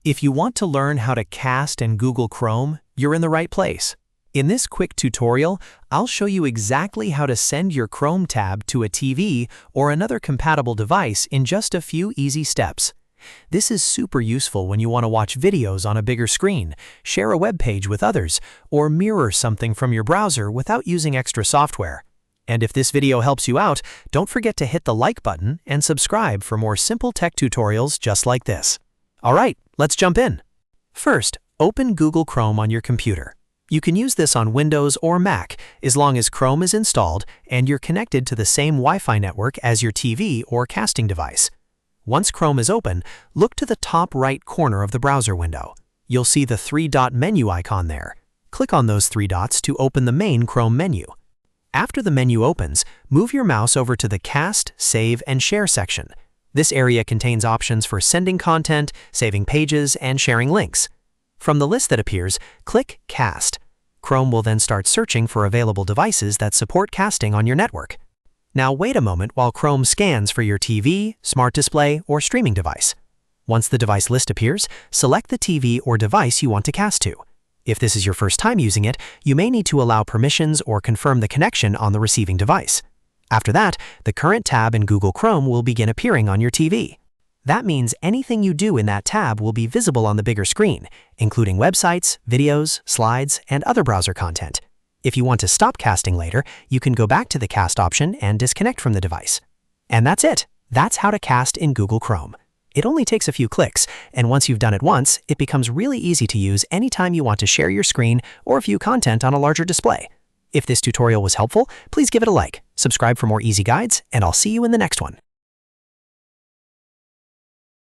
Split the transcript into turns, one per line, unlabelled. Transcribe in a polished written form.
If you want to learn how to cast in Google Chrome, you're in the right place. In this quick tutorial, I'll show you exactly how to send your Chrome tab to a TV or another compatible device in just a few easy steps. This is super useful when you want to watch videos on a bigger screen, share a web page with others, or mirror something from your browser without using extra software. And if this video helps you out, don't forget to hit the like button and subscribe for more simple tech tutorials just like this. All right, let's jump in. First, open Google Chrome on your computer. You can use this on Windows or Mac as long as Chrome is installed and you're connected to the same Wi-Fi network as your TV or casting device. Once Chrome is open, look to the top right corner of the browser window. You'll see the three-dot menu icon there. Click on those three dots to open the main Chrome menu. After the menu opens, move your mouse over to the Cast, Save, and Share section. This area contains options for sending content, saving pages, and sharing links. From the list that appears, click Cast. Chrome will then start searching for available devices that support casting on your network. Now wait a moment while Chrome scans for your TV, smart display, or streaming device. Once the device list appears, select the TV or device you want to cast to. If this is your first time using it, you may need to allow permissions or confirm the connection on the receiving device. After that, the current tab in Google Chrome will begin appearing on your TV. That means anything you do in that tab will be visible on the bigger screen, including websites, videos, slides, and other browser content. If you want to stop casting later, you can go back to the cast option and disconnect from the device. And that's it. That's how to cast in Google Chrome. It only takes a few clicks, and once you've done it once, it becomes really easy to use anytime you want to share your screen or view content on a larger display. If this tutorial was helpful, please give it a like, subscribe for more easy guides, and I'll see you in the next one.